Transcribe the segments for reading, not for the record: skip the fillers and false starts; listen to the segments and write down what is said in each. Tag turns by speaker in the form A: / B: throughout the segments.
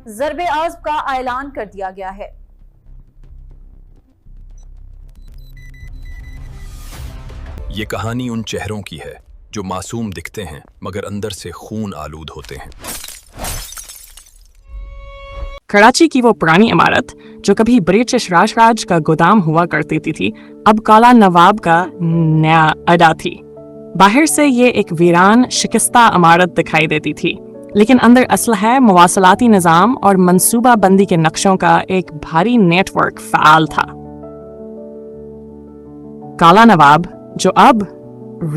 A: ضرب عضب کا اعلان کر دیا گیا ہے۔
B: یہ کہانی ان چہروں کی ہے جو معصوم دکھتے ہیں مگر اندر سے خون آلود ہوتے ہیں۔
C: کراچی کی وہ پرانی عمارت جو کبھی برٹش راج کا گودام ہوا کرتی تھی، اب کالا نواب کا نیا اڈا تھی۔ باہر سے یہ ایک ویران شکستہ عمارت دکھائی دیتی تھی، لیکن اندر اسلحہ، مواصلاتی نظام اور منصوبہ بندی کے نقشوں کا ایک بھاری نیٹ ورک فعال تھا۔ کالا نواب، جو اب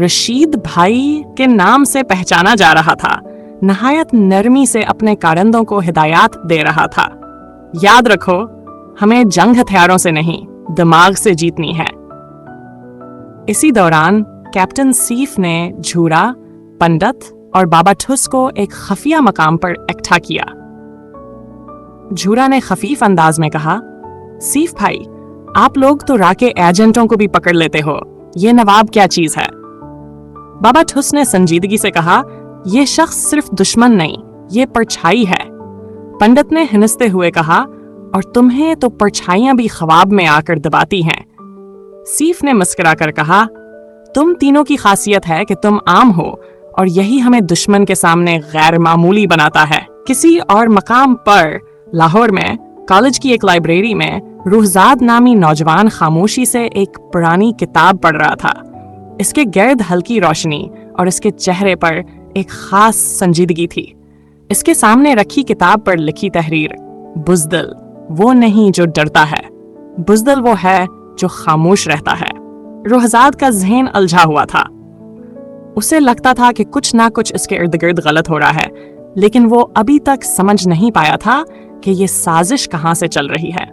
C: رشید بھائی کے نام سے پہچانا جا رہا تھا، نہایت نرمی سے اپنے کارندوں کو ہدایات دے رہا تھا۔ یاد رکھو، ہمیں جنگ ہتھیاروں سے نہیں، دماغ سے جیتنی ہے۔ اسی دوران کیپٹن سیف نے جھورا، پنڈت اور بابا ٹھس کو ایک خفیہ مقام پر اکٹھا کیا۔ جھورا نے خفیف انداز میں کہا، سیف بھائی، آپ لوگ تو راکے ایجنٹوں کو بھی پکڑ لیتے ہو، یہ نواب کیا چیز ہے؟ بابا ٹھس نے سنجیدگی سے کہا، یہ شخص صرف دشمن نہیں، یہ پرچھائی ہے۔ پنڈت نے ہنستے ہوئے کہا، اور تمہیں تو پرچھائیاں بھی خواب میں آ کر دباتی ہیں۔ سیف نے مسکرا کر کہا، تم تینوں کی خاصیت ہے کہ تم عام ہو، اور یہی ہمیں دشمن کے سامنے غیر معمولی بناتا ہے۔ کسی اور مقام پر لاہور میں کالج کی ایک لائبریری میں روحزاد نامی نوجوان خاموشی سے ایک پرانی کتاب پڑھ رہا تھا۔ اس کے گرد ہلکی روشنی اور اس کے چہرے پر ایک خاص سنجیدگی تھی۔ اس کے سامنے رکھی کتاب پر لکھی تحریر، بزدل وہ نہیں جو ڈرتا ہے، بزدل وہ ہے جو خاموش رہتا ہے۔ روحزاد کا ذہن الجھا ہوا تھا۔ اسے لگتا تھا کہ کچھ نہ کچھ اس کے ارد گرد غلط ہو رہا ہے، لیکن وہ ابھی تک سمجھ نہیں پایا تھا کہ یہ سازش کہاں سے چل رہی ہے۔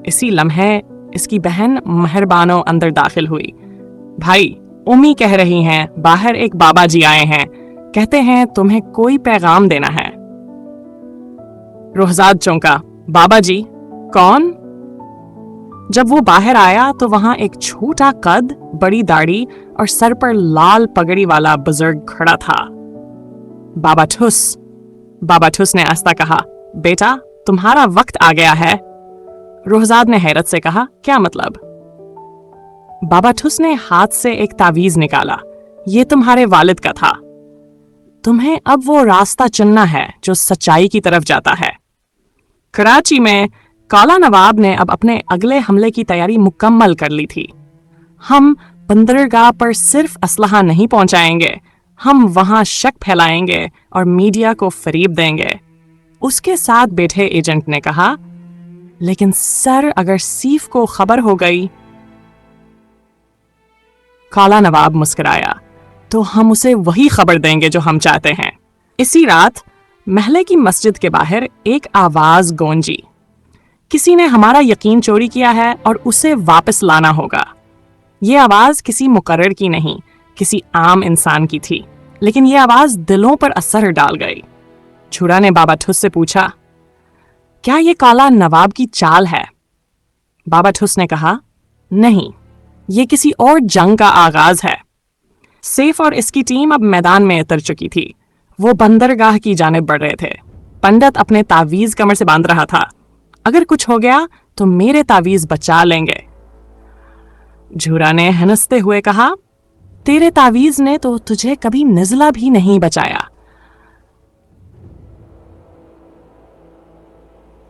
C: اسی لمحے اس کی بہن مہربانو اندر داخل ہوئی۔ بھائی، امی کہہ رہی ہیں باہر ایک بابا جی آئے ہیں، کہتے ہیں تمہیں کوئی پیغام دینا ہے۔ روحزاد چونکا، بابا جی کون؟ جب وہ باہر آیا تو وہاں ایک چھوٹا قد، بڑی داڑھی اور سر پر لال پگڑی والا بزرگ کھڑا تھا۔ بابا ٹھس۔ بابا ٹھس نے آہستہ کہا، بیٹا تمہارا وقت آ گیا ہے۔ روحزاد نے حیرت سے کہا، کیا مطلب؟ بابا ٹھس نے ہاتھ سے ایک تعویذ نکالا، یہ تمہارے والد کا تھا۔ تمہیں اب وہ راستہ چننا ہے جو سچائی کی طرف جاتا ہے۔ کراچی میں کالا نواب نے اب اپنے اگلے حملے کی تیاری مکمل کر لی تھی۔ ہم بندرگاہ پر صرف اسلحہ نہیں پہنچائیں گے، ہم وہاں شک پھیلائیں گے اور میڈیا کو فریب دیں گے۔ اس کے ساتھ بیٹھے ایجنٹ نے کہا، لیکن سر اگر سیف کو خبر ہو گئی؟ کالا نواب مسکرایا، تو ہم اسے وہی خبر دیں گے جو ہم چاہتے ہیں۔ اسی رات محلے کی مسجد کے باہر ایک آواز گونجی، کسی نے ہمارا یقین چوری کیا ہے اور اسے واپس لانا ہوگا۔ یہ آواز کسی مقرر کی نہیں، کسی عام انسان کی تھی، لیکن یہ آواز دلوں پر اثر ڈال گئی۔ جھورا نے بابا ٹھس سے پوچھا، کیا یہ کالا نواب کی چال ہے؟ بابا ٹھس نے کہا، نہیں، یہ کسی اور جنگ کا آغاز ہے۔ سیف اور اس کی ٹیم اب میدان میں اتر چکی تھی۔ وہ بندرگاہ کی جانب بڑھ رہے تھے۔ پنڈت اپنے تعویذ کمر سے باندھ رہا تھا، اگر کچھ ہو گیا تو میرے تعویذ بچا لیں گے۔ جھورا نے ہنستے ہوئے کہا، تیرے تعویذ نے تو تجھے کبھی نزلہ بھی نہیں بچایا۔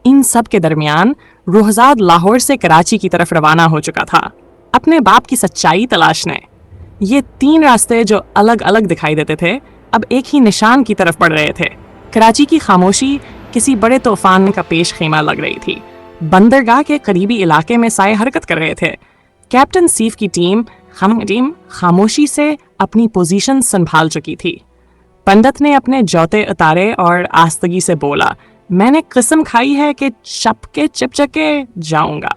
C: ان سب کے درمیان روحزاد لاہور سے کراچی کی طرف روانہ ہو چکا تھا، اپنے باپ کی سچائی تلاشنے۔ یہ تین راستے جو الگ الگ دکھائی دیتے تھے، اب ایک ہی نشان کی طرف بڑھ رہے تھے۔ کراچی کی خاموشی کسی بڑے طوفان کا پیش خیمہ لگ رہی تھی۔ بندرگاہ کے قریبی علاقے میں سائے حرکت کر رہے تھے۔ کیپٹن سیف کی ٹیم خاموشی سے اپنی پوزیشن سنبھال چکی تھی۔ پنڈت نے اپنے جوتے اتارے اور آستگی سے بولا، میں نے قسم کھائی ہے کہ چپچکے جاؤں گا،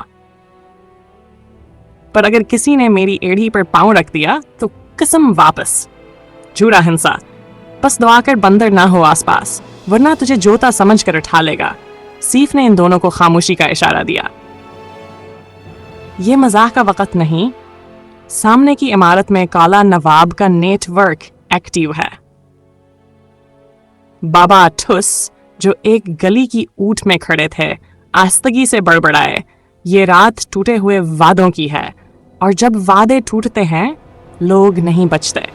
C: پر اگر کسی نے میری ایڑھی پر پاؤں رکھ دیا تو قسم واپس۔ جھورا ہنسا، بس دعا کر بندر نہ ہو آس پاس، ورنہ تجھے جوتا سمجھ کر اٹھا لے گا۔ سیف نے ان دونوں کو خاموشی کا اشارہ دیا۔ یہ مزاح کا وقت نہیں، سامنے کی عمارت میں کالا نواب کا نیٹ ورک ایکٹیو ہے۔ بابا ٹھس जो एक गली की ऊंट में खड़े थे, आस्तगी से बड़बड़ाए, ये रात टूटे हुए वादों की है, और जब वादे टूटते हैं लोग नहीं बचते।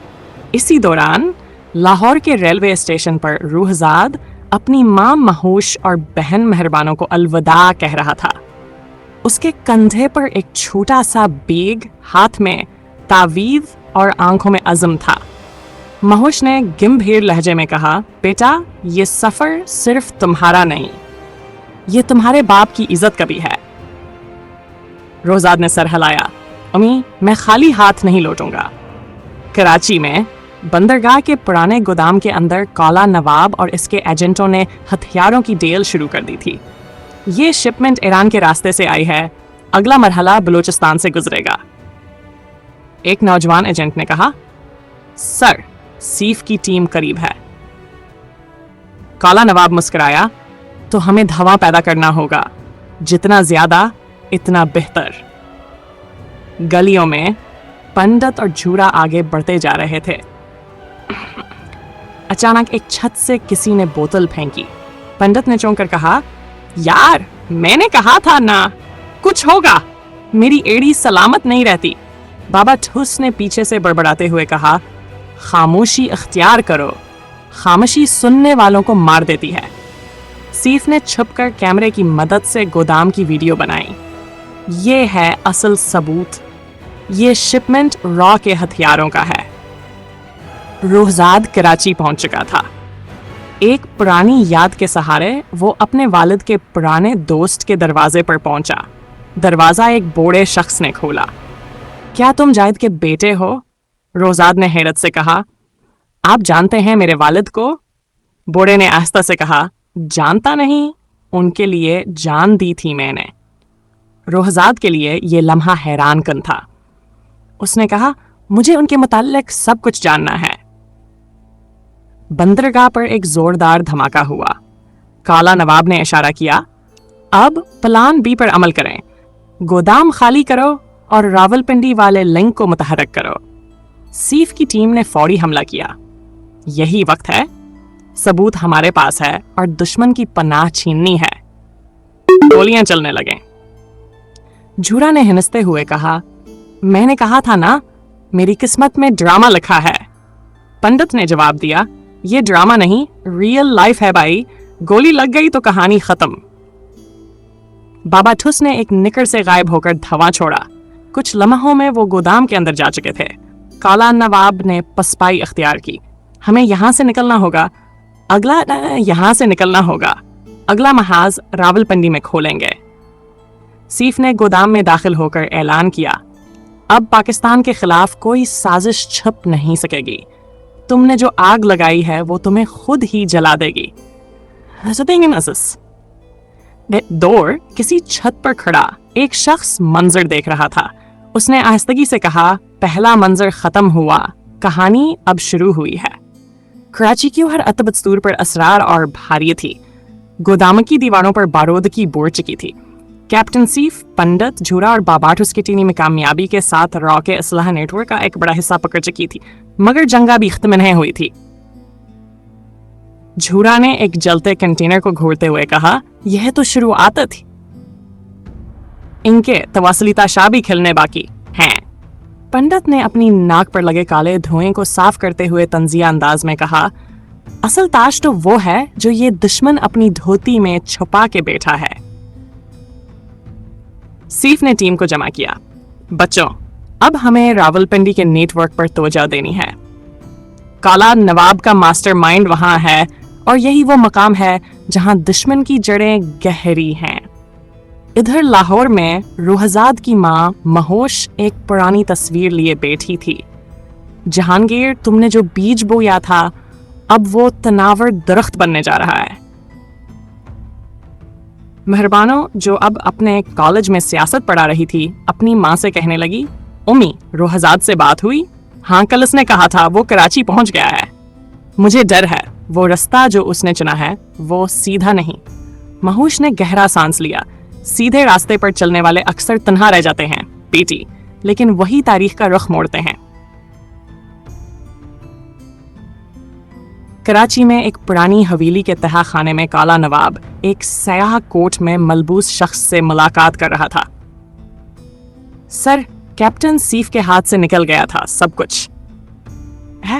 C: इसी दौरान लाहौर के रेलवे स्टेशन पर रूहजाद अपनी मां महोश और बहन मेहरबानों को अलविदा कह रहा था। उसके कंधे पर एक छोटा सा बेग, हाथ में तावीज़ और आंखों में अज़म था। महोश ने गंभीर लहजे में कहा, बेटा, ये सफर सिर्फ तुम्हारा नहीं, ये तुम्हारे बाप की इज्जत का भी है। रोजाद ने सर हिलाया, अम्मी, मैं खाली हाथ नहीं लौटूंगा। कराची में बंदरगाह के पुराने गोदाम के अंदर काला नवाब और इसके एजेंटों ने हथियारों की डील शुरू कर दी थी। ये शिपमेंट ईरान के रास्ते से आई है, अगला मरहला बलूचिस्तान से गुजरेगा। एक नौजवान एजेंट ने कहा, सर, सीफ की टीम करीब है। काला नवाब मुस्कुराया, तो हमें धवा पैदा करना होगा, जितना ज्यादा इतना बेहतर। गलियों में पंडित और झूरा आगे बढ़ते जा रहे थे। अचानक एक छत से किसी ने बोतल फेंकी। पंडित ने चौंक कर कहा, यार, मैंने कहा था ना, कुछ होगा, मेरी एड़ी सलामत नहीं रहती। बाबा ठुस ने पीछे से बड़बड़ाते हुए कहा, खामोशी इख्तियार करो, खामोशी सुनने वालों को मार देती है। सीफ ने छुपकर कैमरे की मदद से गोदाम की वीडियो बनाई। ये है असल सबूत, ये शिपमेंट रॉ के हथियारों का है। रोहजाद कराची पहुंच चुका था। एक पुरानी याद के सहारे वो अपने वालिद के पुराने दोस्त के दरवाजे पर पहुंचा। दरवाजा एक बूढ़े शख्स ने खोला। क्या तुम जायद के बेटे हो? रोहजाद ने हैरत से कहा, आप जानते हैं मेरे वालिद को? बूढ़े ने आस्था से कहा, जानता नहीं, उनके लिए जान दी थी मैंने। रोहजाद के लिए यह लम्हा हैरान कन था। उसने कहा, मुझे उनके मुताल्लिक सब कुछ जानना है। बंदरगाह पर एक जोरदार धमाका हुआ। काला नवाब ने इशारा किया, अब प्लान बी पर अमल करें, गोदाम खाली करो और रावलपिंडी वाले लिंक को मुतहरक करो। सीफ की टीम ने फौरी हमला किया। यही वक्त है, सबूत हमारे पास है और दुश्मन की पनाह छीननी है। गोलियां चलने लगे। झूरा ने हिनसते हुए कहा, मैंने कहा था ना, मेरी किस्मत में ड्रामा लिखा है। पंडित ने जवाब दिया, ये ड्रामा नहीं, रियल लाइफ है भाई, गोली लग गई तो कहानी खत्म। बाबा ठुस ने एक निकर से गायब होकर धवा छोड़ा। कुछ लम्हों में वो गोदाम के अंदर जा चुके थे। काला नवाब ने पसपाई अख्तियार की, हमें यहां से निकलना होगा, यहां से निकलना होगा, अगला महाज रावलपिंडी में खोलेंगे। सीफ ने गोदाम में दाखिल होकर ऐलान किया, अब पाकिस्तान के खिलाफ कोई साजिश छुप नहीं सकेगी। तुमने जो आग लगाई है वो तुम्हें खुद ही जला देगी। दूर किसी छत पर खड़ा एक शख्स मंजर देख रहा था। उसने आहिस्तगी से कहा, पहला मंजर खत्म हुआ, कहानी अब शुरू हुई है। कराची की हर अतबस्तूर पर असरार और भारी थी। गोदाम की दीवारों पर बारूद की बोर चुकी थी। कैप्टन सीफ, पंडित, झूरा और बाबाठुस की टीम में कामयाबी के साथ रॉ के असलाह नेटवर्क का एक बड़ा हिस्सा पकड़ चुकी थी, मगर जंगा भी खत्म नहीं हुई थी। झूरा ने एक जलते कंटेनर को घूरते हुए कहा, यह तो शुरुआत थी, इनके तवासली ताशा भी खिलने बाकी हैं। पंडित ने अपनी नाक पर लगे काले धुएं को साफ करते हुए तंजिया अंदाज में कहा, असल ताश तो वो है जो ये दुश्मन अपनी धोती में छुपा के बैठा है। सीफ ने टीम को जमा किया, बच्चों, अब हमें रावलपिंडी के नेटवर्क पर तवज्जो देनी है। काला नवाब का मास्टरमाइंड वहां है और यही वो मकाम है जहां दुश्मन की जड़ें गहरी हैं। इधर लाहौर में रोहजाद की मां महोश एक पुरानी तस्वीर लिए बैठी थी। जहांगीर, तुमने जो बीज बोया था अब वो तनावर दरख्त बनने जा रहा है। मेहरबानों, जो अब अपने कॉलेज में सियासत पढ़ा रही थी, अपनी माँ से कहने लगी, उम्मी, रोहजाद से बात हुई? हाँ, कल उसने कहा था वो कराची पहुंच गया है। मुझे डर है वो रास्ता जो उसने चुना है वो सीधा नहीं। महोश ने गहरा सांस लिया। सीधे रास्ते पर चलने वाले अक्सर तन्हा रह जाते हैं बेटी, लेकिन वही तारीख का रुख मोड़ते हैं। कराची में एक पुरानी हवेली के तहा खाने में काला नवाब एक सयाह कोट में मलबूस शख्स से मुलाकात कर रहा था। सर, कैप्टन सीफ के हाथ से निकल गया था सब कुछ।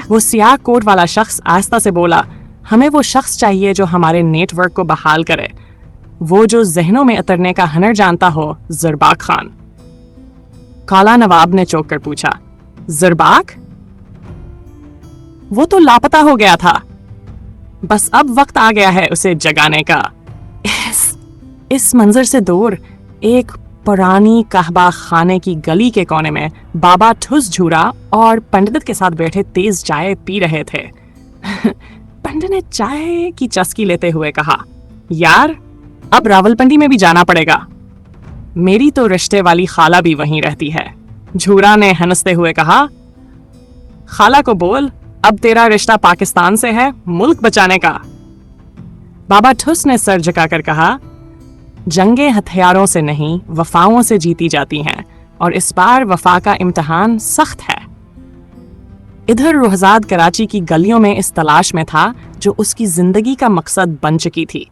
C: वो सियाह कोट वाला शख्स आहिस्ता से बोला, हमें वो शख्स चाहिए जो हमारे नेटवर्क को बहाल करे, वो जो जहनों में उतरने का हुनर जानता हो, ज़रबाक खान। काला नवाब ने चौंक कर पूछा, ज़रबाक? वो तो लापता हो गया था, बस अब वक्त आ गया है उसे जगाने का। इस मंजर से दूर एक पुरानी कहबा खाने की गली के कोने में बाबा ठुस झूरा और पंडित के साथ बैठे तेज चाय पी रहे थे। पंडित ने चाय की चस्की लेते हुए कहा, यार, अब रावलपिंडी में भी जाना पड़ेगा। मेरी तो रिश्ते वाली खाला भी वहीं रहती है। झूरा ने हंसते हुए कहा, खाला को बोल अब तेरा रिश्ता पाकिस्तान से है, मुल्क बचाने का। बाबा ठुस ने सर झुकाकर कहा, जंगे हथियारों से नहीं वफाओं से जीती जाती हैं और इस बार वफा का इम्तिहान सख्त है। इधर रुहजाद कराची की गलियों में इस तलाश में था जो उसकी जिंदगी का मकसद बन चुकी थी।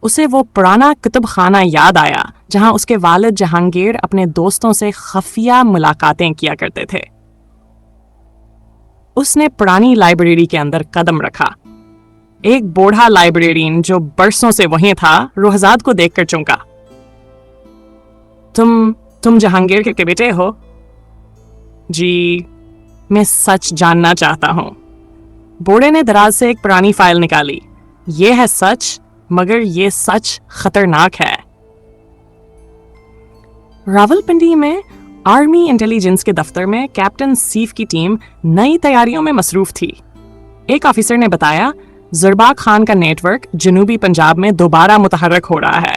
C: उसे वो पुराना कुतुब खाना याद आया जहां उसके वालिद जहांगीर अपने दोस्तों से खफिया मुलाकातें किया करते थे। उसने पुरानी लाइब्रेरी के अंदर कदम रखा। एक बूढ़ा लाइब्रेरियन जो बरसों से वहीं था रुहजाद को देखकर चौंका। तुम जहांगीर के बेटे हो? जी, मैं सच जानना चाहता हूं। बूढ़े ने दराज से एक पुरानी फाइल निकाली। ये है सच, मगर ये सच खतरनाक है। रावलपिंडी में आर्मी इंटेलिजेंस के दफ्तर में कैप्टन सीफ की टीम नई तैयारियों में मसरूफ थी। एक ऑफिसर ने बताया, ज़रबाक खान का नेटवर्क जनूबी पंजाब में दोबारा मुतहर्रक हो रहा है।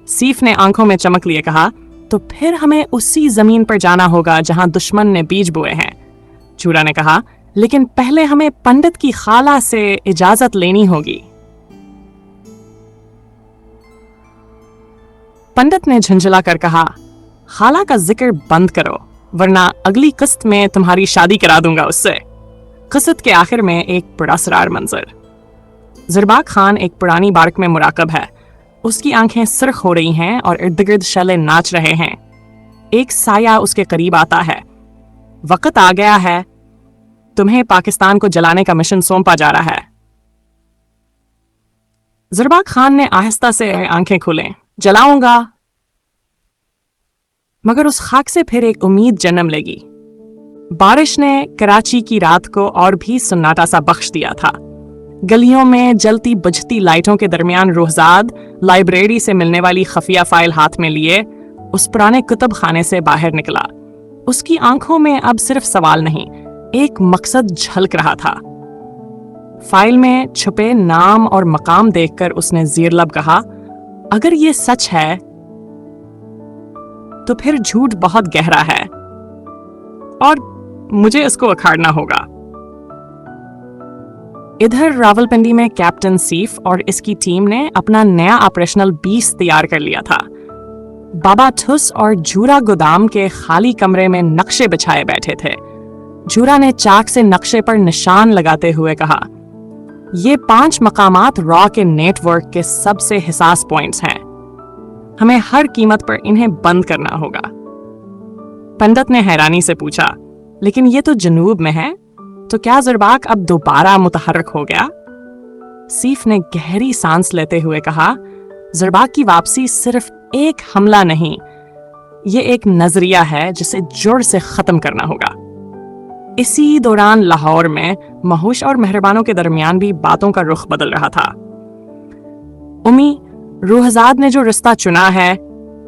C: सीफ ने आंखों में चमक लिए कहा, तो फिर हमें उसी जमीन पर जाना होगा जहां दुश्मन ने बीज बोए हैं। चूरा ने कहा, लेकिन पहले हमें पंडित की खाला से इजाजत लेनी होगी। पंडित ने झुंझला कर कहा, खाला का जिक्र बंद करो, वरना अगली किस्त में तुम्हारी शादी करा दूंगा उससे। किस्त के आखिर में एक पुरअसरार मंजर। ज़रबाक खान एक पुरानी बारक में मुराकब है। उसकी आंखें सुर्ख हो रही हैं और इर्द गिर्द शैले नाच रहे हैं। एक साया उसके करीब आता है। वक्त आ गया है, तुम्हें पाकिस्तान को जलाने का मिशन सौंपा जा रहा है। ज़रबाक खान ने आहिस्ता से आंखें खोलें। जलाऊंगा, मगर उस खाक से फिर एक उम्मीद जन्म लेगी। बारिश ने कराची की रात को और भी सन्नाटा सा बख्श दिया था। गलियों में जलती बुझती लाइटों के दरमियान रुहजाद लाइब्रेरी से मिलने वाली खफिया फाइल हाथ में लिए उस पुराने कुतुब खाने से बाहर निकला। उसकी आंखों में अब सिर्फ सवाल नहीं, एक मकसद झलक रहा था। फाइल में छुपे नाम और मकाम देखकर उसने ज़ेर-लब कहा, अगर ये सच है तो फिर झूठ बहुत गहरा है और मुझे इसको अखाड़ना होगा। इधर रावलपिंडी में कैप्टन सीफ और इसकी टीम ने अपना नया ऑपरेशनल 20 तैयार कर लिया था। बाबा ठुस और झूरा गोदाम के खाली कमरे में नक्शे बिछाए बैठे थे। झूरा ने चाक से नक्शे पर निशान लगाते हुए कहा, ये 5 मकामात रॉ के नेटवर्क के सबसे हिसास पॉइंट्स हैं। हमें हर कीमत पर इन्हें बंद करना होगा। पंडित ने हैरानी से पूछा, लेकिन ये तो जनूब में है, तो क्या ज़रबाक अब दोबारा मुतहर्रक हो गया? सीफ ने गहरी सांस लेते हुए कहा, ज़रबाक की वापसी सिर्फ एक हमला नहीं, ये एक नजरिया है जिसे जुड़ से खत्म करना होगा। इसी दौरान लाहौर में महुश और मेहरबानों के दरमियान भी बातों का रुख बदल रहा था। उम्मी, रुहजाद ने जो रास्ता चुना है,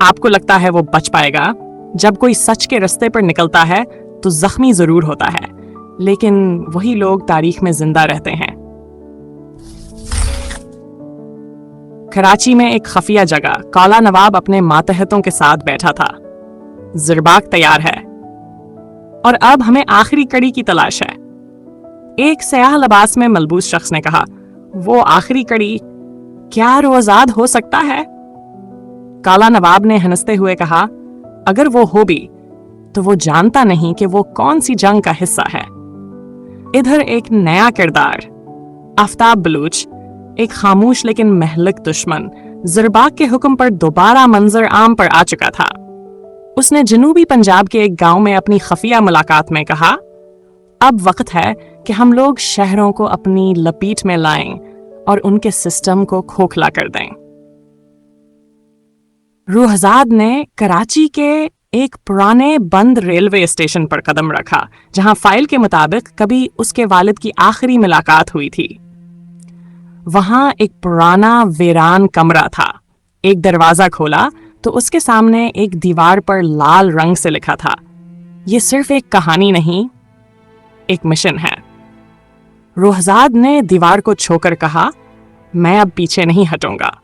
C: आपको लगता है वो बच पाएगा? जब कोई सच के रास्ते पर निकलता है तो जख्मी जरूर होता है, लेकिन वही लोग तारीख में जिंदा रहते हैं। कराची में एक खफिया जगह काला नवाब अपने मातहतों के साथ बैठा था। ज़रबाक तैयार है और अब हमें आखिरी कड़ी की तलाश है। एक सयाह लिबास में मलबूस शख्स ने कहा, वो आखिरी कड़ी क्या रुहजाद हो सकता है? काला नवाब ने हंसते हुए कहा, अगर वो हो भी तो वो जानता नहीं कि वो कौन सी जंग का हिस्सा है। इधर एक नया किरदार, आफ्ताब बलूच, एक खामोश लेकिन महलक दुश्मन, ज़रबाक के हुक्म पर दोबारा मंजर आम पर आ चुका था। उसने जनूबी पंजाब के एक गांव में अपनी खफिया मुलाकात में कहा, अब वक्त है कि हम लोग शहरों को अपनी लपेट में लाएं और उनके सिस्टम को खोखला कर दें। रूहजाद ने कराची के एक पुराने बंद रेलवे स्टेशन पर कदम रखा, जहां फाइल के मुताबिक कभी उसके वालिद की आखिरी मुलाकात हुई थी। वहां एक पुराना वीरान कमरा था। एक दरवाजा खोला तो उसके सामने एक दीवार पर लाल रंग से लिखा था, ये सिर्फ एक कहानी नहीं, एक मिशन है। रूहजाद ने दीवार को छोकर कहा, मैं अब पीछे नहीं हटूंगा।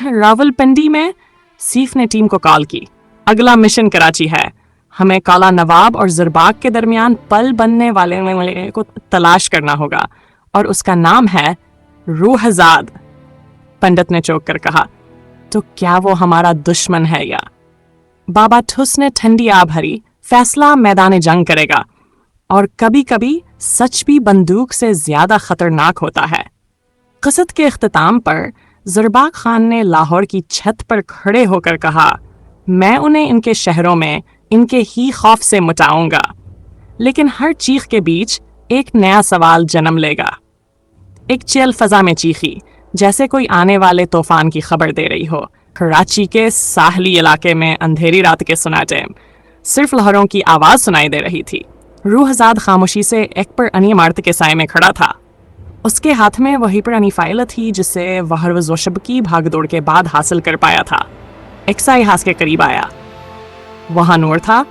C: रावलपिंडी में सीफ ने टीम को कॉल की, अगला मिशन कराची है। हमें काला नवाब और ज़रबाक के दरमियान पल बनने वाले को तलाश करना होगा और उसका नाम है रूहजाद। पंडित ने चौंक कर कहा, तो क्या वो हमारा दुश्मन है या? बाबा ठुस ने ठंडी आ भरी, फैसला मैदान जंग करेगा और कभी कभी सच भी बंदूक से ज्यादा खतरनाक होता है। क़सद के इख्तिताम पर ज़रबाक खान ने लाहौर की छत पर खड़े होकर कहा, मैं उन्हें इनके शहरों में इनके ही खौफ से मिटाऊंगा। लेकिन हर चीख के बीच एक नया सवाल जन्म लेगा। एक चेल फजा में चीखी, जैसे कोई आने वाले तूफान की खबर दे रही हो। कराची के साहली इलाके में अंधेरी रात के सन्नाटे सिर्फ लहरों की आवाज सुनाई दे रही थी। रूहजाद खामोशी से एक पर अनी इमारत के साए में खड़ा था। उसके हाथ में वही पुरानी फाइल थी जिसे वह हर रोज़ शब की भागदौड़ के बाद हासिल कर पाया था। एक साए हाथ के करीब आया। वहाँ नूर था,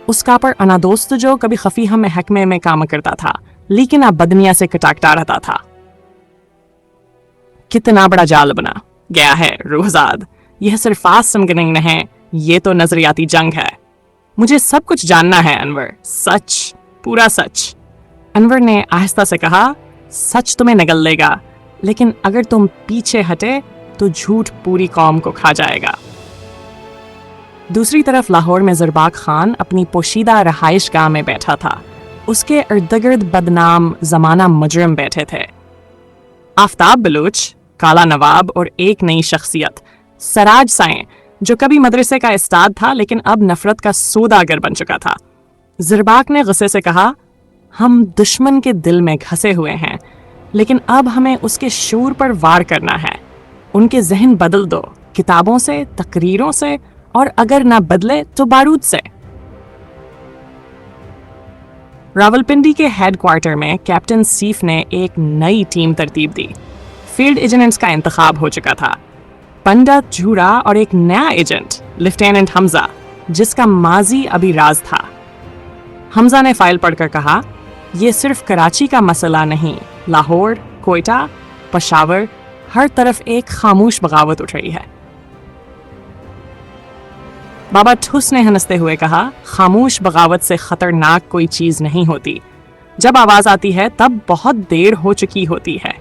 C: उसका पर अना दोस्त जो कभी खफीहा महकमे में काम करता था, लेकिन अब बदनिया से कटाकटा रहता था। कितना बड़ा जाल बना गया है रूहजाद, यह सिर्फ फास्ट समझने नहीं है, ये तो नजरियाती जंग है। मुझे सब कुछ जानना है अनवर, सच, पूरा सच। अनवर ने आहिस्ता से कहा, सच तुम्हें निगल लेगा, लेकिन अगर तुम पीछे हटे तो झूठ पूरी कौम को खा जाएगा। दूसरी तरफ लाहौर में ज़रबाक खान अपनी पोशीदा रहाइश गाह में बैठा था। उसके इर्द-गिर्द बदनाम जमाना मुजरिम बैठे थे। आफ्ताब बलूच, काला नवाब और एक नई शख्सियत, सराज साएं, जो कभी मदरसे का उस्ताद था लेकिन अब नफरत का सौदागर बन चुका था। ज़रबाक ने गुस्से से कहा, हम दुश्मन के दिल में घसे हुए हैं, लेकिन अब हमें उसके शूर पर वार करना है। उनके जहन बदल दो, किताबों से, तकरीरों से, और अगर ना बदले तो बारूद से। रावलपिंडी के हेडक्वार्टर में कैप्टन सीफ ने एक नई टीम तरतीब दी। फील्ड एजेंट्स का इंतखाब हो चुका था। पंडित, झूरा और एक नया एजेंट, लेफ्टिनेंट हमजा, जिसका माजी अभी राज था। हमजा ने फाइल पढ़कर कहा, यह सिर्फ कराची का मसला नहीं, लाहौर, कोयटा, पेशावर, हर तरफ एक खामोश बगावत उठ रही है। बाबा ठुस ने हंसते हुए कहा, खामोश बगावत से खतरनाक कोई चीज नहीं होती। जब आवाज आती है तब बहुत देर हो चुकी होती है।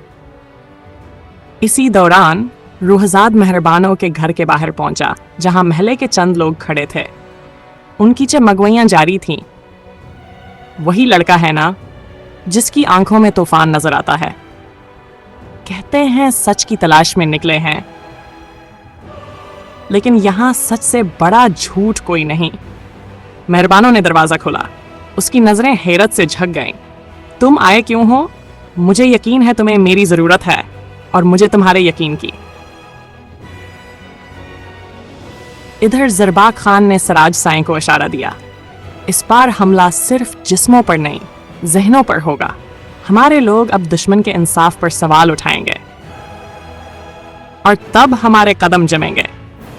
C: इसी दौरान रूहजाद मेहरबानों के घर के बाहर पहुंचा, जहां महले के चंद लोग खड़े थे। उनकी चमगवैयां जारी थीं। वही लड़का है ना, जिसकी आंखों में तूफान नजर आता है। कहते हैं सच की तलाश में निकले हैं, लेकिन यहां सच से बड़ा झूठ कोई नहीं। मेहरबानों ने दरवाजा खोला। उसकी नजरें हैरत से झक गईं। तुम आए क्यों हो? मुझे यकीन है तुम्हें मेरी जरूरत है और मुझे तुम्हारे यकीन की। इधर ज़रबाक खान ने सराज साएं को इशारा दिया। इस बार हमला सिर्फ जिस्मों पर नहीं, जहनों पर होगा। हमारे लोग अब दुश्मन के इंसाफ पर सवाल उठाएंगे और तब हमारे कदम जमेंगे।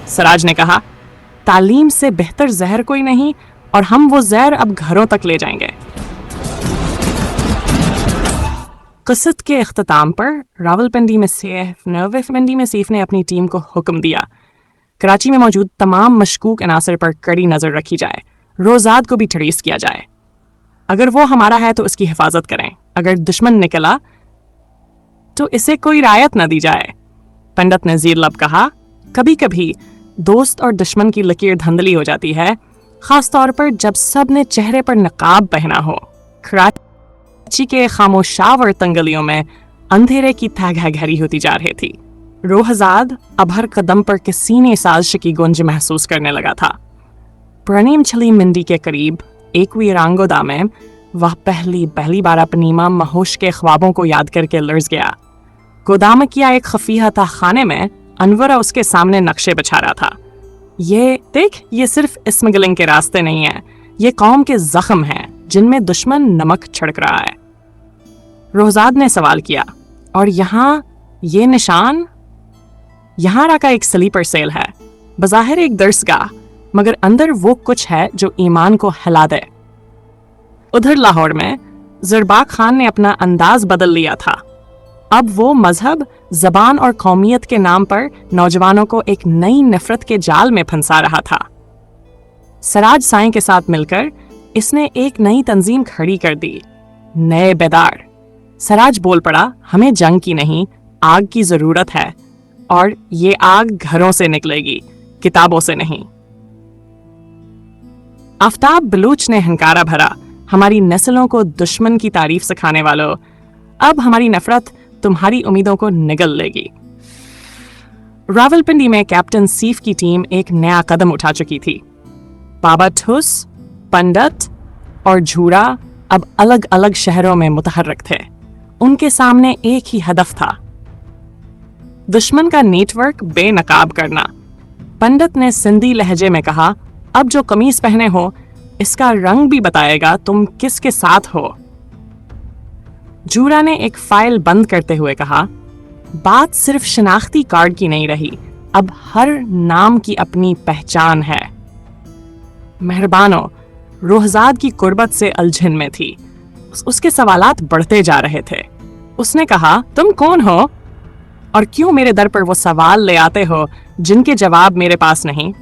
C: सराज ने कहा, तालीम से बेहतर जहर कोई नहीं और हम वो जहर अब घरों तक ले जाएंगे। क़सद के इख्तिताम पर रावलपिंडी में सीफ ने अपनी टीम को हुक्म दिया, कराची में मौजूद तमाम मशकूक अनासर पर कड़ी नजर रखी जाए। रोजाद को भी ट्रेस किया जाए। अगर वो हमारा है तो उसकी हिफाजत करें, अगर दुश्मन निकला तो इसे कोई रायत न दी जाए। पंडित ने ज़ीर लब कहा, कभी कभी दोस्त और दुश्मन की लकीर धंधली हो जाती है, खास तौर पर जब सब ने चेहरे पर नकाब पहना हो। कराची के खामोशावर तंगलियों में अंधेरे की तह गहरी होती जा रही थी। रोहजाद अब हर कदम पर किसी ने साजिश की गुंज महसूस करने लगा था। प्रणीम छली मंडी के करीब एक वीरांगोदा में वह पहली बार अपनी मां महोश के ख्वाबों को याद करके लर्ज गया। गोदाम किया एक खफिया खाने में अनवर उसके सामने नक्शे बिछा रहा था। ये देख, ये सिर्फ स्मगलिंग के रास्ते नहीं है, ये कौम के जख्म हैं जिनमें दुश्मन नमक छिड़क रहा है। रोहजाद ने सवाल किया, और यहाँ ये निशान? यहाँ रखा एक स्लीपर सेल है, बज़ाहिर एक दर्सगाह, मगर अंदर वो कुछ है जो ईमान को हिला दे। उधर लाहौर में ज़रबाक खान ने अपना अंदाज बदल लिया था। अब वो मजहब, जबान और कौमियत के नाम पर नौजवानों को एक नई नफरत के जाल में फंसा रहा था। सराज साईं के साथ मिलकर इसने एक नई तंजीम खड़ी कर दी, नए बेदार। सराज बोल पड़ा, हमें जंग की नहीं, आग की जरूरत है, और ये आग घरों से निकलेगी, किताबों से नहीं। आफ्ताब बलूच ने हंकारा भरा, हमारी नस्लों को दुश्मन की तारीफ सिखाने वालों, अब हमारी नफरत तुम्हारी उम्मीदों को निगल लेगी। रावलपिंडी में कैप्टन सीफ की टीम एक नया कदम उठा चुकी थी। बाबा ठुस, पंडित और झूरा अब अलग अलग शहरों में मुतहर्रिक थे। उनके सामने एक ही हदफ था, दुश्मन का नेटवर्क बेनकाब करना। पंडित ने सिंधी लहजे में कहा, अब जो कमीज पहने हो इसका रंग भी बताएगा तुम किसके साथ हो। झूरा ने एक फाइल बंद करते हुए कहा, बात सिर्फ शनाख्ती कार्ड की नहीं रही, अब हर नाम की अपनी पहचान है। मेहरबानो रोहजाद की कुर्बत से अलझन में थी। उसके सवालात बढ़ते जा रहे थे। उसने कहा, तुम कौन हो और क्यों मेरे दर पर वो सवाल ले आते हो जिनके जवाब मेरे पास नहीं?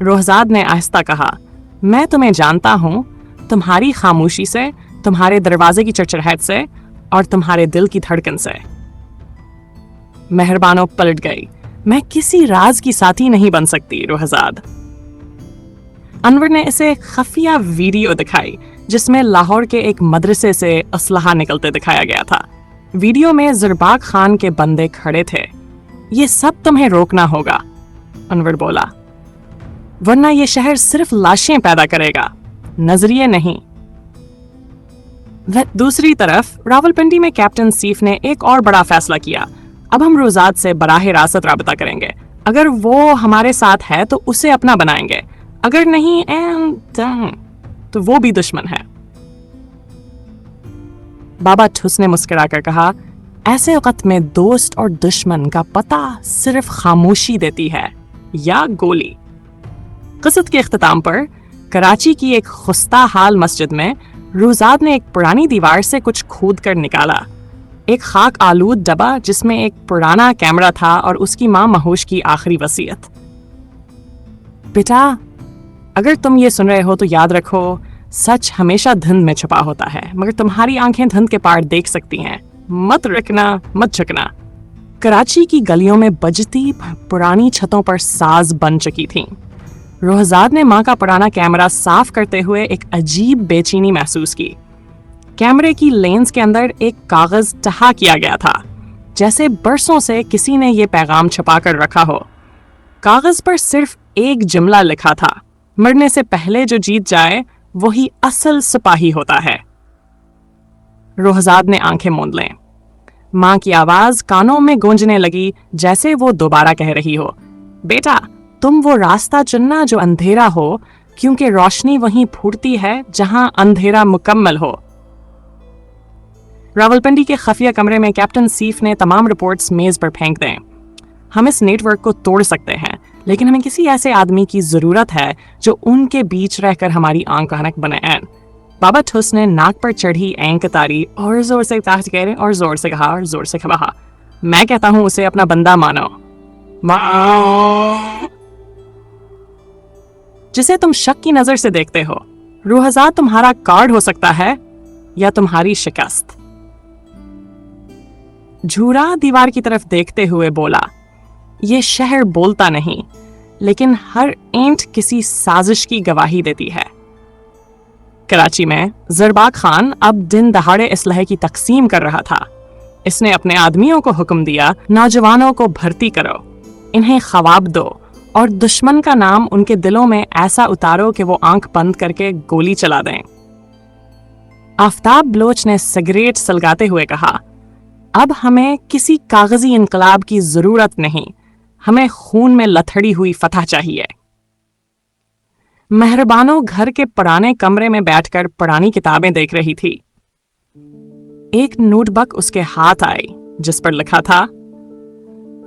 C: रोहजाद ने आहिस्ता कहा, मैं तुम्हें जानता हूं, तुम्हारी खामोशी से, तुम्हारे दरवाजे की चरचराहट से और तुम्हारे दिल की धड़कन से। मेहरबानो पलट गई, मैं किसी राज की साथी नहीं बन सकती रोहजाद। अनवर ने इसे खफिया वीडियो दिखाई जिसमें लाहौर के एक मदरसे से असलहा निकलते दिखाया गया था। वीडियो में ज़रबाक खान के बंदे खड़े थे। ये सब तुम्हें रोकना होगा, अनवर बोला, वरना ये शहर सिर्फ लाशें पैदा करेगा, नजरिए नहीं। दूसरी तरफ रावलपिंडी में कैप्टन सीफ ने एक और बड़ा फैसला किया, अब हम रोहजाद से बराह रास्त राबता करेंगे। अगर वो हमारे साथ है तो उसे अपना बनाएंगे, अगर नहीं तो वो भी दुश्मन है। बाबा ठुस ने मुस्कुराकर कहा, ऐसे वक्त में दोस्त और दुश्मन का पता सिर्फ खामोशी देती है या गोली। क़िसत के इख्तिताम पर कराची की एक खुस्ता हाल मस्जिद में रोहजाद ने एक पुरानी दीवार से कुछ खोद कर निकाला, एक खाक आलूद डब्बा जिसमें एक पुराना कैमरा था और उसकी मां महोश की आखिरी वसीयत। बेटा, अगर तुम ये सुन रहे हो तो याद रखो, सच हमेशा धुंध में छुपा होता है, मगर तुम्हारी आंखें धुंध के पार देख सकती हैं। मत रुकना, मत झुकना। कराची की गलियों में बजती पुरानी छतों पर साज बन चुकी थीं। रोहजाद ने मां का पुराना कैमरा साफ करते हुए एक अजीब बेचैनी महसूस की। कैमरे की लेंस के अंदर एक कागज टहा किया गया था, जैसे बरसों से किसी ने यह पैगाम छुपा कर रखा हो। कागज पर सिर्फ एक जुमला लिखा था, मरने से पहले जो जीत जाए वही असल सिपाही होता है। रोहजाद ने आंखें मूंद लें। मां की आवाज कानों में गूंजने लगी, जैसे वो दोबारा कह रही हो, बेटा, तुम वो रास्ता चुनना जो अंधेरा हो, क्योंकि रोशनी वहीं फूटती है जहां अंधेरा मुकम्मल हो। रावलपिंडी के खफिया कमरे में कैप्टन सीफ ने तमाम रिपोर्ट्स मेज पर फेंक दें। हम इस नेटवर्क को तोड़ सकते हैं, लेकिन हमें किसी ऐसे आदमी की जरूरत है जो उनके बीच रहकर हमारी आंख कानक बने। बाबा ठुस ने नाक पर चढ़ी ऐंक तारी और जोर से और जोर से कहा और जोर से कहा, मैं कहता हूं उसे अपना बंदा मानो, जिसे तुम शक की नजर से देखते हो। रोहजाद तुम्हारा कार्ड हो सकता है या तुम्हारी शिकस्त। झूरा दीवार की तरफ देखते हुए बोला, ये शहर बोलता नहीं, लेकिन हर ईंट किसी साजिश की गवाही देती है। कराची में ज़रबाक खान अब दिन दहाड़े इसलहे की तकसीम कर रहा था। इसने अपने आदमियों को हुक्म दिया, नौजवानों को भर्ती करो, इन्हें ख्वाब दो और दुश्मन का नाम उनके दिलों में ऐसा उतारो कि वो आंख बंद करके गोली चला दें। आफताब बलोच ने सिगरेट सलगाते हुए कहा, अब हमें किसी कागजी इनकलाब की जरूरत नहीं, हमें खून में लथड़ी हुई फतह चाहिए। मेहरबानो घर के पुराने कमरे में बैठकर पुरानी किताबें देख रही थी। एक नोटबुक उसके हाथ आई जिस पर लिखा था,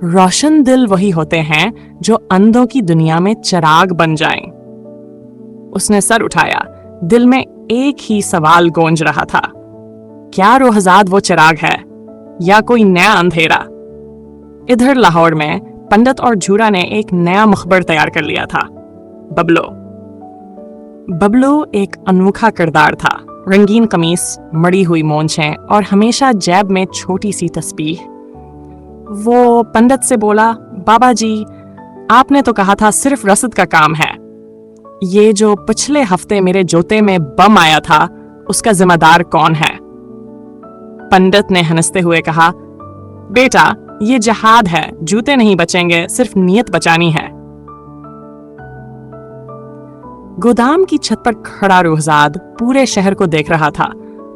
C: रोशन दिल वही होते हैं जो अंधों की दुनिया में चिराग बन जाएं। उसने सर उठाया, दिल में एक ही सवाल गूंज रहा था, क्या रोहजाद वो चिराग है या कोई नया अंधेरा? इधर लाहौर में पंडित और झूरा ने एक नया मुखबर तैयार कर लिया था, बबलो। बबलो एक अनोखा किरदार था, रंगीन कमीज, मड़ी हुई मोंछें और हमेशा जेब में छोटी सी तस्बीह। वो पंडित से बोला, बाबा जी, आपने तो कहा था सिर्फ रसद का काम है। ये जो पिछले हफ्ते मेरे जूते में बम आया था, उसका जिम्मेदार कौन है? पंडित ने हंसते हुए कहा, बेटा, ये जहाद है, जूते नहीं बचेंगे, सिर्फ नीयत बचानी है। गोदाम की छत पर खड़ा रोहजाद पूरे शहर को देख रहा था।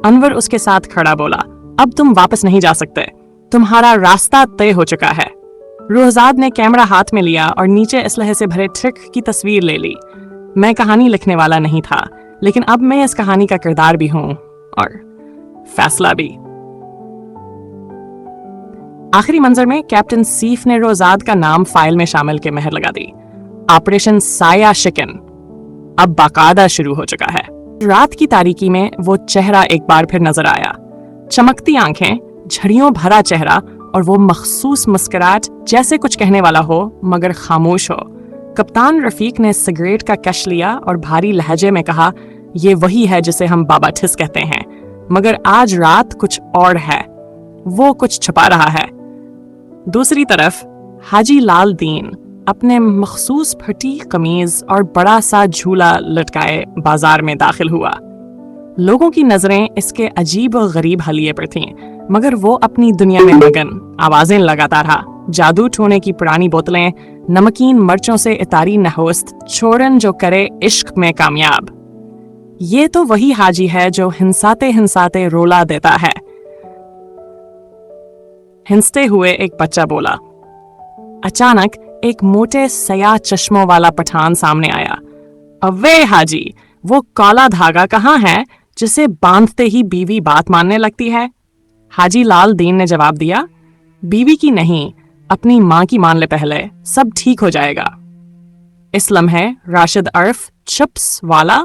C: अनवर उसके साथ खड़ा बोला, अब तुम वापस नहीं जा सकते, तुम्हारा रास्ता तय हो चुका है। रोहजाद ने कैमरा हाथ में लिया और नीचे इसलहे से भरे ट्रक की तस्वीर ले ली। मैं कहानी लिखने वाला नहीं था, लेकिन अब मैं इस कहानी का किरदार भी हूं और फैसला भी। आखिरी मंजर में कैप्टन सीफ ने रोहजाद का नाम फाइल में शामिल के मेहर लगा दी। ऑपरेशन साया शिकन अब बाकायदा शुरू हो चुका है। रात की तारीकी में वो चेहरा एक बार फिर नजर आया, चमकती आंखें, झड़ियों भरा चेहरा और वो मखसूस मुस्कुराहट जैसे कुछ कहने वाला हो मगर खामोश हो। कप्तान रफीक ने सिगरेट का कश लिया और भारी लहजे में कहा, ये वही है जिसे हम बाबा ठिस कहते हैं, मगर आज रात कुछ और है, वो कुछ छुपा रहा है। दूसरी तरफ हाजी लाल दीन अपने मखसूस फटी कमीज और बड़ा सा झूला लटकाए बाजार में दाखिल हुआ। लोगों की नजरें इसके अजीब और गरीब हलिये पर थीं, मगर वो अपनी दुनिया में मगन। आवाजें लगाता रहा, जादू टोने की पुरानी बोतलें, नमकीन मर्चों से इतारी नहोस्त, छोरन जो करे इश्क में कामयाब। ये तो वही हाजी है जो हिंसाते हिंसाते रोला देता है। हिंसते हुए एक बच्चा बोला। अचानक एक मोटे सया चश्मों वाला पठान सामने आया। अवे हाजी, वो काला धागा कहाँ है जिसे बांधते ही बीवी बात मानने लगती है? हाजी लाल दीन ने जवाब दिया, बीवी की नहीं, अपनी माँ की मान ले पहले, सब ठीक हो जाएगा। इस लम्हे राशिद अर्फ चिप्स वाला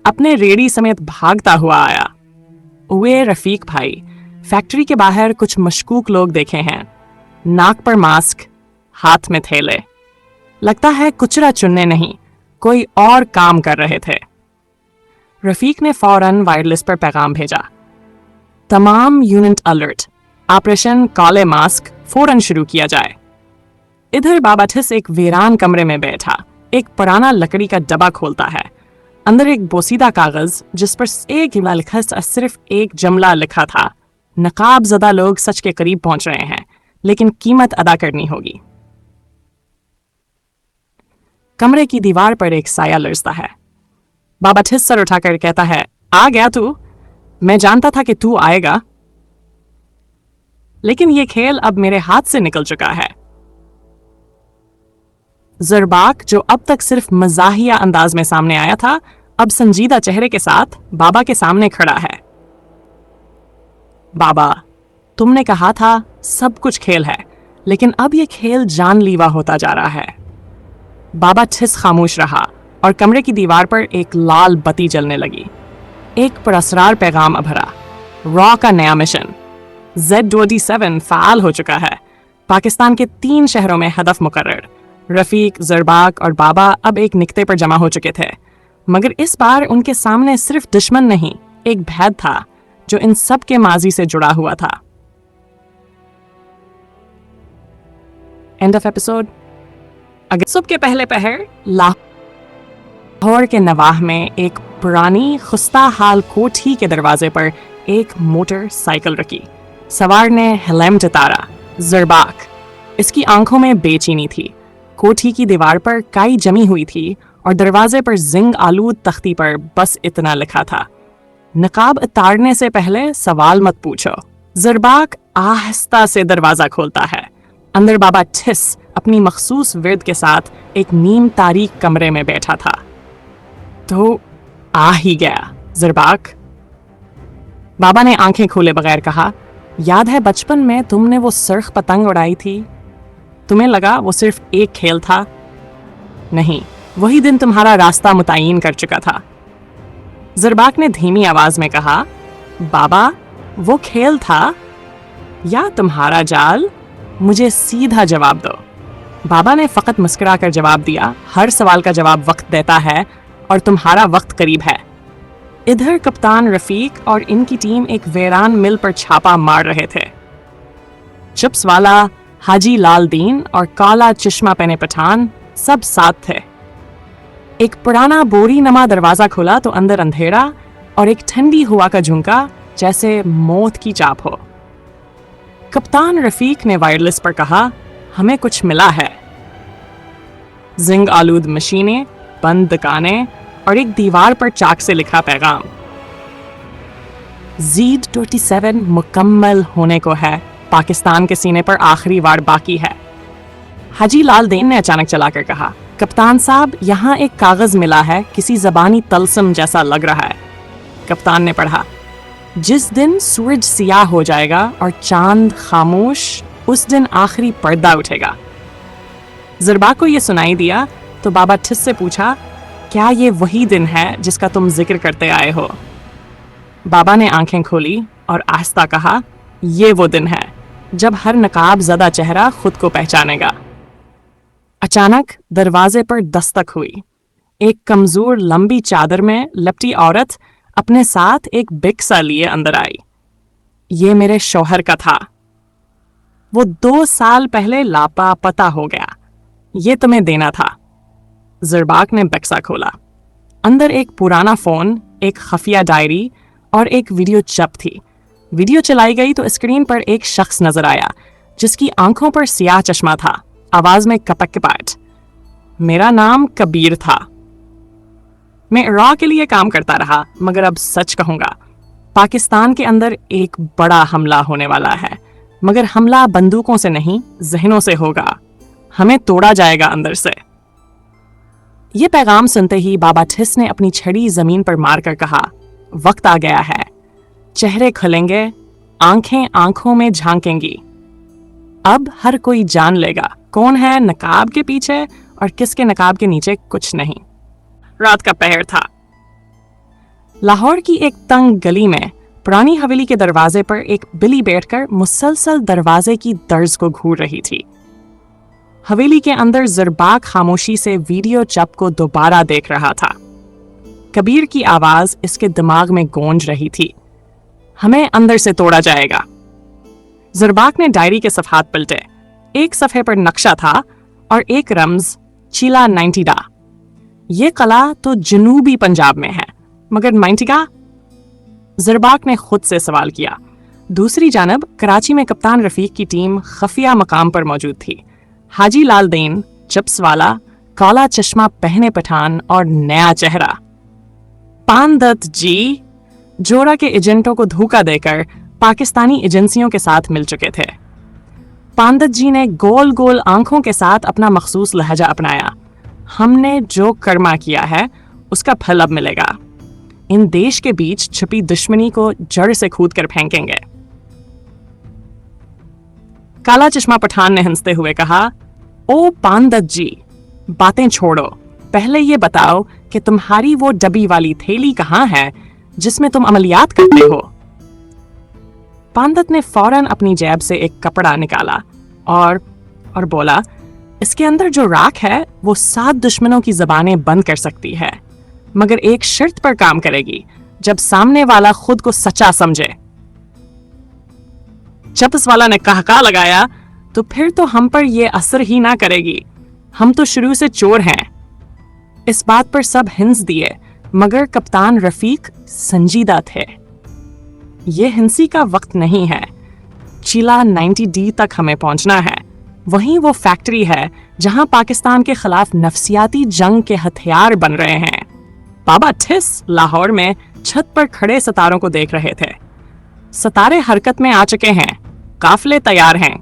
C: अपने रेडी समेत भागता हुआ आया। वे रफीक भाई, फैक्ट्री के बाहर कुछ मशकूक लोग देखे हैं, नाक पर मास्क, हाथ में थैले। लगता है कुचरा चुनने नहीं, कोई और काम कर रहे थे। रफीक ने फौरन वायरलेस पर पैगाम भेजा, तमाम यूनिट अलर्ट, ऑपरेशन काले मास्क फौरन शुरू किया जाए। इधर बाबा ठिस एक वीरान कमरे में बैठा, एक पुराना लकड़ी का डब्बा खोलता है। अंदर एक बोसीदा कागज जिस पर एक जुमला लिखा, सिर्फ एक जुमला लिखा था, नकाब ज़दा लोग सच के करीब पहुंच रहे हैं, लेकिन कीमत अदा करनी होगी। कमरे की दीवार पर एक साया लरसता है। बाबा ठिस सर उठाकर कहता है, आ गया तू? मैं जानता था कि तू आएगा, लेकिन ये खेल अब मेरे हाथ से निकल चुका है। ज़रबाक, जो अब तक सिर्फ मजाहिया अंदाज में सामने आया था, अब संजीदा चेहरे के साथ बाबा के सामने खड़ा है। बाबा, तुमने कहा था सब कुछ खेल है, लेकिन अब ये खेल जानलीवा होता जा रहा है। बाबा ठिस खामोश रहा और कमरे की दीवार पर एक लाल बत्ती जलने लगी। एक पुरस्कार पैगाम अभरा, रॉ का नया मिशन Z27 फाल हो चुका है। पाकिस्तान के 3 शहरों में हदफ मुकर्रर। रफीक, ज़रबाक और बाबा अब एक निकते पर जमा हो चुके थे, मगर इस बार उनके सामने सिर्फ दुश्मन नहीं, एक भेद था जो इन सब के माजी से जुड़ा हुआ था। End of episode. अगर सुबह के पहले पहर लाहौर के नवाह में एक पुरानी खुस्ता हाल कोठी के दरवाजे पर एक मोटर साइकिल रखी। सवार ने हेलमेट उतारा। ज़रबाक। इसकी आंखों में बेचैनी थी। कोठी की दीवार पर काई जमी हुई थी और दरवाजे पर जिंग आलूद तख्ती पर बस इतना लिखा था, नकाब उतारने से पहले सवाल मत पूछो। ज़रबाक आहिस्ता से दरवाजा खोलता है। अंदर बाबा ठिस अपनी मखसूस विर्द के साथ एक नीम तारीक कमरे में बैठा था। तो आ ही गया ज़रबाक। बाबा ने आंखें खोले बगैर कहा, याद है बचपन में तुमने वो सर्ख पतंग उड़ाई थी? तुम्हें लगा वो सिर्फ एक खेल था? नहीं, वही दिन तुम्हारा रास्ता मुतय्यन कर चुका था। ज़रबाक ने धीमी आवाज में कहा, बाबा वो खेल था या तुम्हारा जाल? मुझे सीधा जवाब दो। बाबा ने फकत मुस्कुराकर जवाब दिया, हर सवाल का जवाब वक्त देता है और तुम्हारा वक्त करीब है। इधर कप्तान रफीक और इनकी टीम एक वीरान मिल पर छापा मार रहे थे। चिप्स वाला, हाजी लाल दीन और काला चश्मा पहने पठान सब साथ थे। एक पुराना बोरी नमा दरवाजा खुला तो अंदर अंधेरा और एक ठंडी हवा का झुंका जैसे मौत की चाप हो। कप्तान रफीक ने वायरलेस पर कहा, हमें कुछ मिला है। जिंग आलूद मशीनें, बंद दुकानें और एक दीवार पर चाक से लिखा पैगाम। ज़ीड 27 मुकम्मल होने को है, पाकिस्तान के सीने पर आखिरी वार बाकी है। हाजी लाल दीन ने अचानक चलाकर कहा, कप्तान साहब यहाँ एक कागज मिला है, किसी जबानी तलसम जैसा लग रहा है। कप्तान ने पढ़ा, जिस दिन सूरज सियाह हो जाएगा और चांद खामोश, उस दिन आखिरी पर्दा उठेगा। ज़रबाक को यह सुनाई दिया तो बाबा ठिस से पूछा, क्या ये वही दिन है जिसका तुम जिक्र करते आए हो? बाबा ने आंखें खोली और आहिस्ता कहा, ये वो दिन है जब हर नकाब ज़दा चेहरा खुद को पहचानेगा। अचानक दरवाजे पर दस्तक हुई। एक कमजोर लंबी चादर में लपटी औरत अपने साथ एक बिक्सा लिए अंदर आई। ये मेरे शौहर का था। वो 2 साल पहले लापता हो गया। ये तुम्हें देना था। ज़रबाक ने बक्सा खोला। अंदर एक पुराना फोन, एक खफिया डायरी और एक वीडियो चिप थी। वीडियो चलाई गई तो स्क्रीन पर एक शख्स नजर आया जिसकी आंखों पर सियाह चश्मा था। आवाज में कपकपाहट। मेरा नाम कबीर था। मैं रॉ के लिए काम करता रहा, मगर अब सच कहूंगा, पाकिस्तान के अंदर एक बड़ा हमला होने वाला है, मगर हमला बंदूकों से नहीं, जहनों से होगा। हमें तोड़ा जाएगा अंदर से। यह पैगाम सुनते ही बाबा ठिस ने अपनी छड़ी जमीन पर मारकर कहा, वक्त आ गया है। चेहरे खुलेंगे, आंखें आंखों में झांकेंगी। अब हर कोई जान लेगा कौन है नकाब के पीछे और किसके नकाब के नीचे कुछ नहीं। रात का पहर था। लाहौर की एक तंग गली में पुरानी हवेली के दरवाजे पर एक बिल्ली बैठकर मुसलसल दरवाजे की दर्ज को घूर रही थी। हवेली के अंदर ज़रबाक खामोशी से वीडियो चिप को दोबारा देख रहा था। कबीर की आवाज इसके दिमाग में गूंज रही थी, हमें अंदर से तोड़ा जाएगा। ज़रबाक ने डायरी के सफ़हात पलटे। एक सफ़े पर नक्शा था और एक रम्ज, चीला 90 ये कला तो जनूबी पंजाब में है, मगर 90 ज़रबाक ने खुद से सवाल किया। दूसरी जानब कराची में कप्तान रफीक की टीम खफिया मकाम पर मौजूद थी। हाजी लाल दीन, चिप्स वाला, काला चश्मा पहने पठान और नया चेहरा। पानदत्त जी जोरा के एजेंटों को धोखा देकर पाकिस्तानी एजेंसियों के साथ मिल चुके थे। पानदत्त जी ने गोल गोल आंखों के साथ अपना मखसूस लहजा अपनाया। हमने जो कर्मा किया है उसका फल अब मिलेगा। इन देश के बीच छुपी दुश्मनी को जड़ से खोद कर फेंकेंगे। काला चश्मा पठान ने हंसते हुए कहा, ओ पानदत्त जी, बातें छोड़ो, पहले ये बताओ कि तुम्हारी वो डब्बी वाली थैली कहाँ है जिसमें तुम अमलियात करते हो। पानदत्त ने फौरन अपनी जेब से एक कपड़ा निकाला और बोला, इसके अंदर जो राख है वो 7 दुश्मनों की जबानें बंद कर सकती है, मगर एक शर्त पर काम करेगी, जब सामने वाला खुद को सच्चा समझे। चिप्स वाला ने कहका लगाया, तो फिर तो हम पर यह असर ही ना करेगी, हम तो शुरू से चोर हैं। इस बात पर सब हिंस दिए मगर कप्तान रफीक संजीदा थे। ये हिंसी का वक्त नहीं है। चिला 90D तक हमें पहुंचना है। वहीं वो फैक्ट्री है जहां पाकिस्तान के खिलाफ नफसियाती जंग के हथियार बन रहे हैं। बाबा ठिस लाहौर में छत पर खड़े सितारों को देख रहे थे। सितारे हरकत में आ चुके हैं, काफिले तैयार हैं।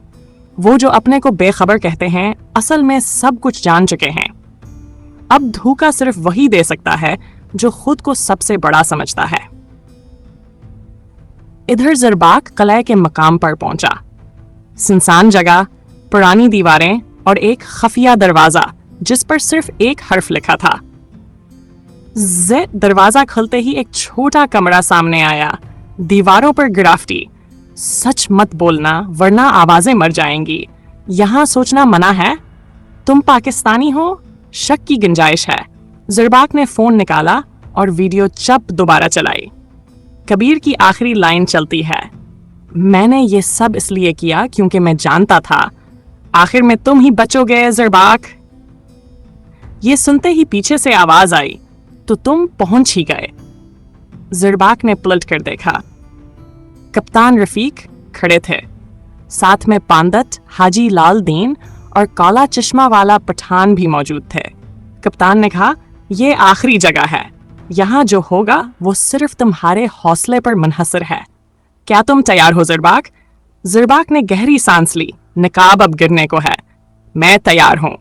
C: वो जो अपने को बेखबर कहते हैं, असल में सब कुछ जान चुके हैं। अब धोखा सिर्फ वही दे सकता है जो खुद को सबसे बड़ा समझता है। इधर ज़रबाक कलह के मकाम पर पहुंचा। सुनसान जगह, पुरानी दीवारें और एक खफिया दरवाजा जिस पर सिर्फ एक हर्फ लिखा था। दरवाजा खुलते ही एक छोटा कमरा सामने आया। दीवारों पर ग्राफिटी, सच मत बोलना वरना आवाजें मर जाएंगी, यहां सोचना मना है, तुम पाकिस्तानी हो, शक की गुंजाइश है। ज़रबाक ने फोन निकाला और वीडियो चप दोबारा चलाई। कबीर की आखिरी लाइन चलती है, मैंने ये सब इसलिए किया क्योंकि मैं जानता था आखिर में तुम ही बचोगे ज़रबाक। ये सुनते ही पीछे से आवाज आई, तो तुम पहुंच ही गए। ज़रबाक ने पलट कर देखा। कप्तान रफीक खड़े थे, साथ में पांदत, हाजी लाल दीन और काला चश्मा वाला पठान भी मौजूद थे। कप्तान ने कहा, ये आखिरी जगह है, यहाँ जो होगा वो सिर्फ तुम्हारे हौसले पर मुनहसर है। क्या तुम तैयार हो ज़रबाक? ज़रबाक ने गहरी सांस ली। नकाब अब गिरने को है। मैं तैयार हूं।